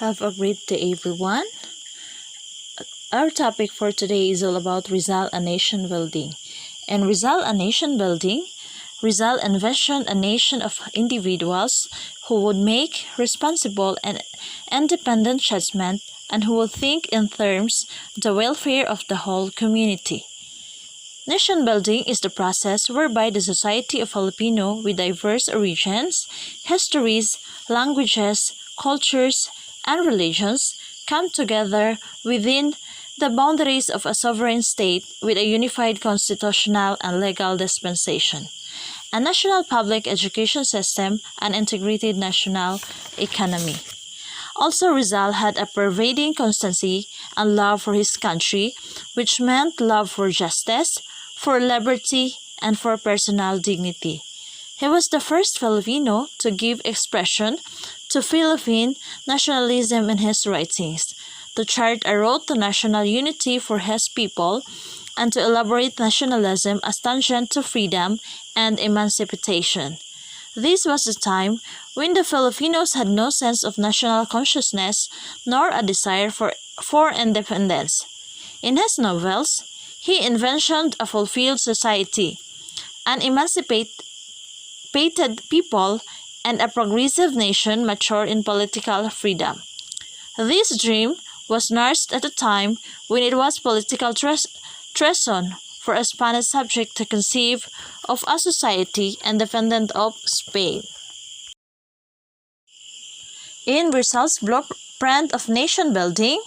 Have a great day, everyone. Our topic for today is all about Rizal, a nation building. In Rizal, a nation building, Rizal envisioned a nation of individuals who would make responsible and independent judgment and who would think in terms of the welfare of the whole community. Nation building is the process whereby the society of Filipino with diverse origins, histories, languages, cultures, and religions come together within the boundaries of a sovereign state with a unified constitutional and legal dispensation, a national public education system, and integrated national economy. Also, Rizal had a pervading constancy and love for his country, which meant love for justice, for liberty, and for personal dignity. He was the first Filipino to give expression to Philippine nationalism in his writings, to chart a road to national unity for his people, and to elaborate nationalism as tangent to freedom and emancipation. This was a time when the Filipinos had no sense of national consciousness nor a desire for independence. In his novels, he envisioned a fulfilled society, an emancipated people, and a progressive nation mature in political freedom. This dream was nursed at a time when it was political treason for a Spanish subject to conceive of a society independent of Spain. In Rizal's blueprint of nation building,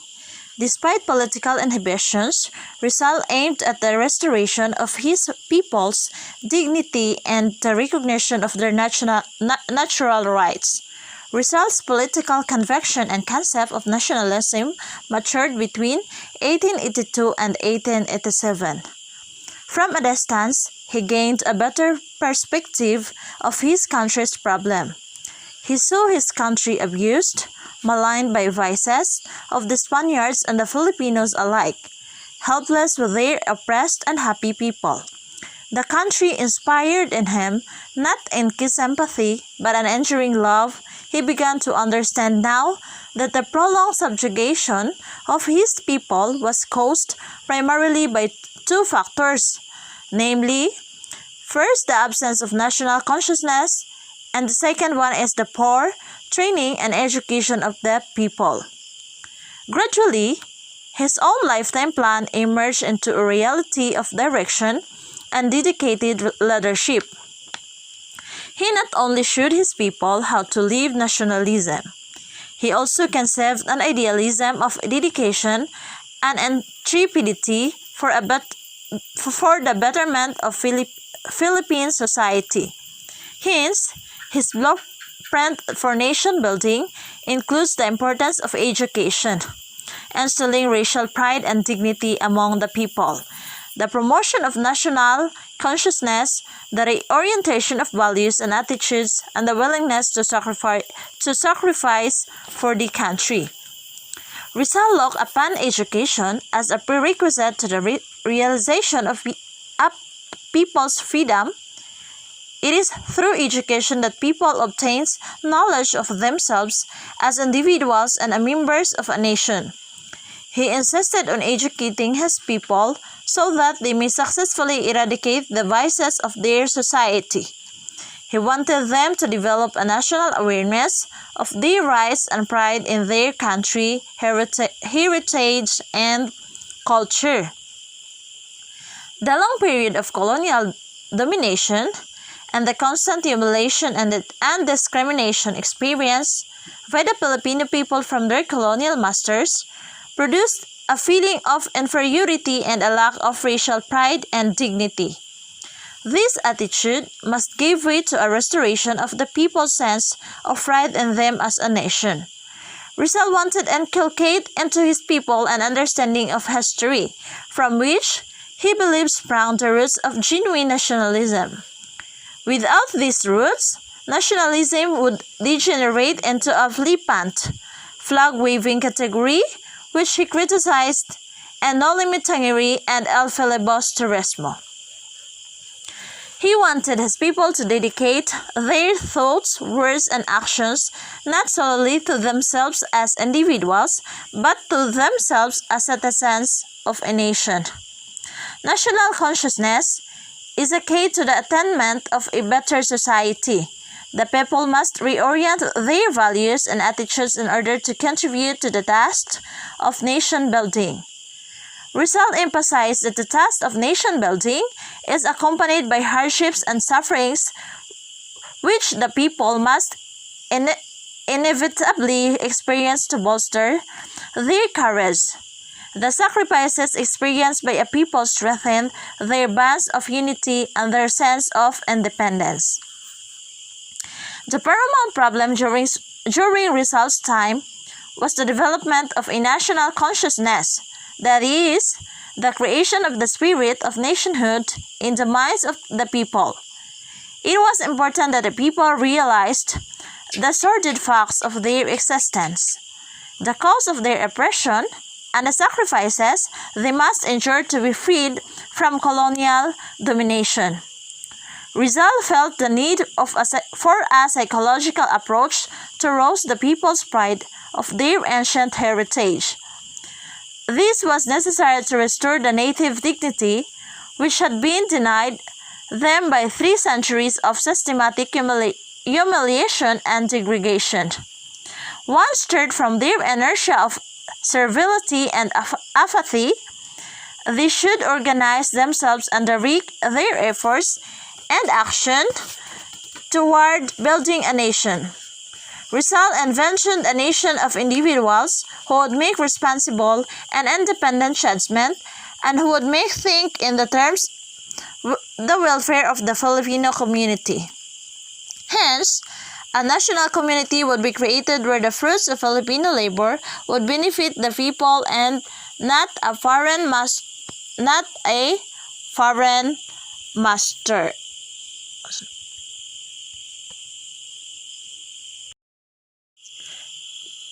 despite political inhibitions, Rizal aimed at the restoration of his people's dignity and the recognition of their natural rights. Rizal's political conviction and concept of nationalism matured between 1882 and 1887. From a distance, he gained a better perspective of his country's problem. He saw his country abused, maligned by vices of the Spaniards and the Filipinos alike, helpless with their oppressed and unhappy people. The country inspired in him not inky sympathy but an enduring love. He began to understand now that the prolonged subjugation of his people was caused primarily by two factors, namely, first, the absence of national consciousness, and the second one is the poor training and education of the people. Gradually, his own lifetime plan emerged into a reality of direction and dedicated leadership. He not only showed his people how to live nationalism, he also conceived an idealism of dedication and intrepidity for the betterment of Philippine society. Hence, his blueprint for nation building includes the importance of education, instilling racial pride and dignity among the people, the promotion of national consciousness, the reorientation of values and attitudes, and the willingness to sacrifice for the country. Rizal looked upon education as a prerequisite to the realization of a people's freedom. It is through education that people obtain knowledge of themselves as individuals and as members of a nation. He insisted on educating his people so that they may successfully eradicate the vices of their society. He wanted them to develop a national awareness of their rights and pride in their country, heritage, and culture. The long period of colonial domination and the constant humiliation and discrimination experienced by the Filipino people from their colonial masters produced a feeling of inferiority and a lack of racial pride and dignity. This attitude must give way to a restoration of the people's sense of pride in them as a nation. Rizal wanted to inculcate into his people an understanding of history, from which he believes sprang the roots of genuine nationalism. Without these roots, nationalism would degenerate into a flippant, flag-waving category, which he criticized, and no limitangere and el filibusterismo. He wanted his people to dedicate their thoughts, words, and actions not solely to themselves as individuals, but to themselves as citizens of a nation. National consciousness is a key to the attainment of a better society. The people must reorient their values and attitudes in order to contribute to the task of nation building. Rizal emphasized that the task of nation building is accompanied by hardships and sufferings which the people must inevitably experience to bolster their courage. The sacrifices experienced by a people strengthen their bonds of unity and their sense of independence. The paramount problem during Rizal's time was the development of a national consciousness, that is, the creation of the spirit of nationhood in the minds of the people. It was important that the people realized the sordid facts of their existence, the cause of their oppression, and the sacrifices they must endure to be freed from colonial domination. Rizal felt the need for a psychological approach to rouse the people's pride of their ancient heritage. This was necessary to restore the native dignity which had been denied them by 3 centuries of systematic humiliation and degradation. Once stirred from their inertia of servility and apathy, they should organize themselves and direct their efforts and action toward building a nation. Rizal envisioned a nation of individuals who would make responsible and independent judgment and who would think in the terms the welfare of the Filipino community. Hence, a national community would be created where the fruits of Filipino labor would benefit the people and not a foreign master.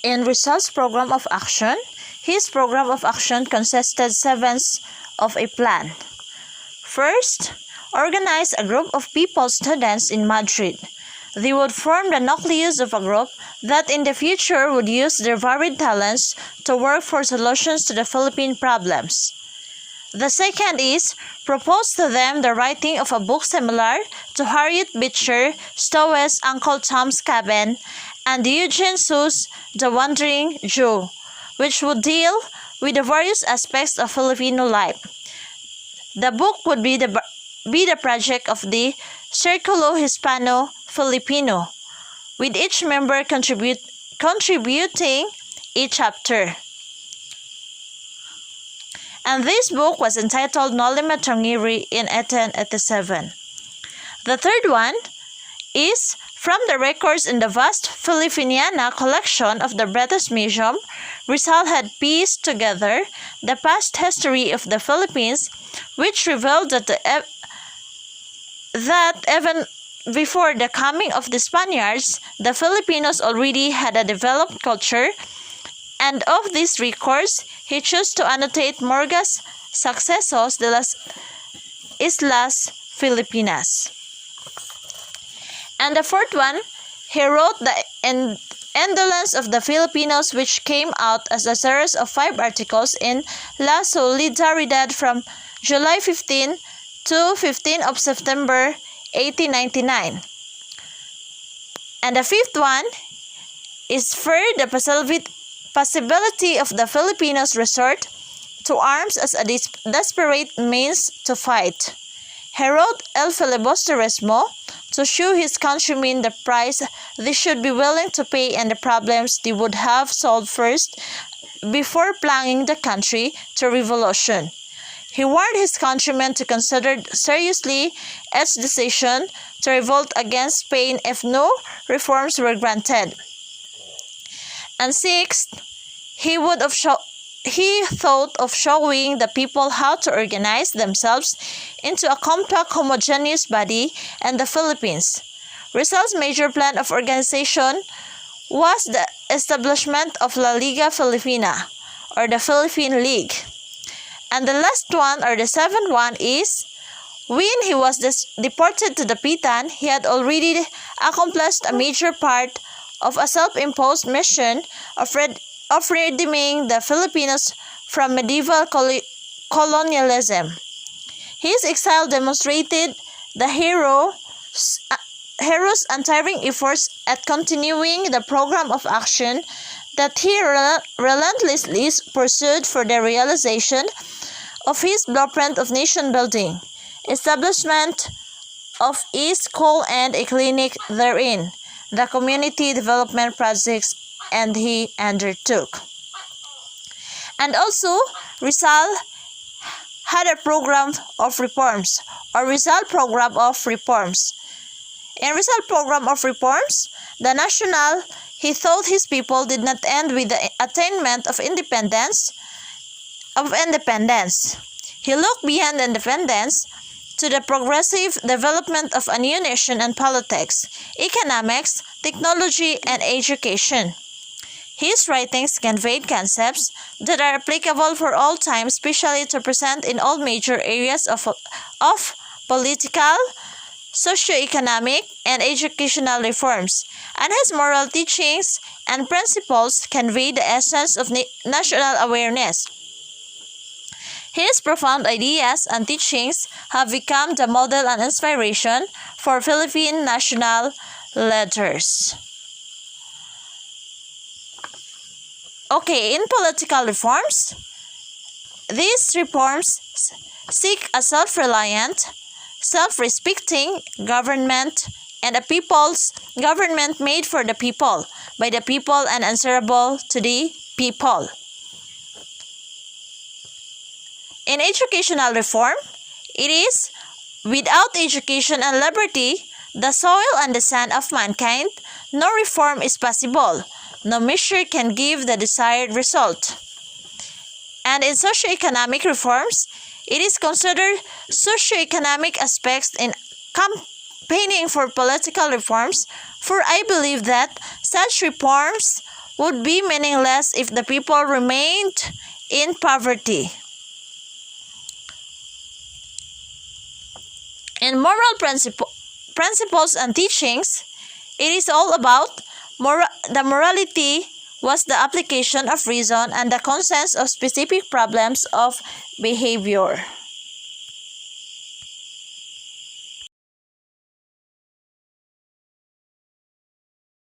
In Rizal's program of action, his program of action consisted 7 of a plan. First, organize a group of people students in Madrid. They would form the nucleus of a group that in the future would use their varied talents to work for solutions to the Philippine problems. The second is, propose to them the writing of a book similar to Harriet Beecher Stowe's Uncle Tom's Cabin and Eugene Sue's The Wandering Jew, which would deal with the various aspects of Filipino life. The book would be the project of the Circulo Hispano-Filipino, with each member contributing a chapter. And this book was entitled Noli Me Tangere in 1887. The third one is from the records in the vast Filipiniana collection of the British Museum. Rizal had pieced together the past history of the Philippines, which revealed that even before the coming of the Spaniards, the Filipinos already had a developed culture, and of these records, he chose to annotate Morga's Sucesos de las Islas Filipinas. And the fourth one, he wrote the Indolence of the Filipinos, which came out as a series of 5 articles in La Solidaridad from July 15 to 15 of September 1899. And the fifth one is for the possibility of the Filipinos resort to arms as a desperate means to fight. He wrote El Filibusterismo to show his countrymen the price they should be willing to pay and the problems they would have solved first before plunging the country to revolution. He warned his countrymen to consider seriously its decision to revolt against Spain if no reforms were granted. And sixth, he thought of showing the people how to organize themselves into a compact homogeneous body in the Philippines. Rizal's major plan of organization was the establishment of La Liga Filipina, or the Philippine League. And the last one, or the seventh one, is When he was deported to the Pitan, he had already accomplished a major part of a self-imposed mission of redeeming the Filipinos from medieval colonialism. His exile demonstrated the hero's untiring efforts at continuing the program of action that he relentlessly pursued for the realization of his blueprint of nation building, establishment of a school and a clinic therein, the community development projects and he undertook. And also, Rizal had a program of reforms, or Rizal program of reforms. In Rizal program of reforms, the national, he thought his people did not end with the attainment of independence. He looked beyond independence to the progressive development of a new nation and politics, economics, technology, and education. His writings conveyed concepts that are applicable for all time, especially to present in all major areas of political, socio-economic, and educational reforms, and his moral teachings and principles convey the essence of national awareness. His profound ideas and teachings have become the model and inspiration for Philippine national leaders. Okay, in political reforms, these reforms seek a self-reliant, self-respecting government and a people's government made for the people, by the people, and answerable to the people. In educational reform, it is, without education and liberty, the soil and the sand of mankind, no reform is possible. No measure can give the desired result. And in socio-economic reforms, it is considered socio-economic aspects in campaigning for political reforms, for I believe that such reforms would be meaningless if the people remained in poverty. In moral principles and teachings, it is all about the morality was the application of reason and the conscience of specific problems of behavior.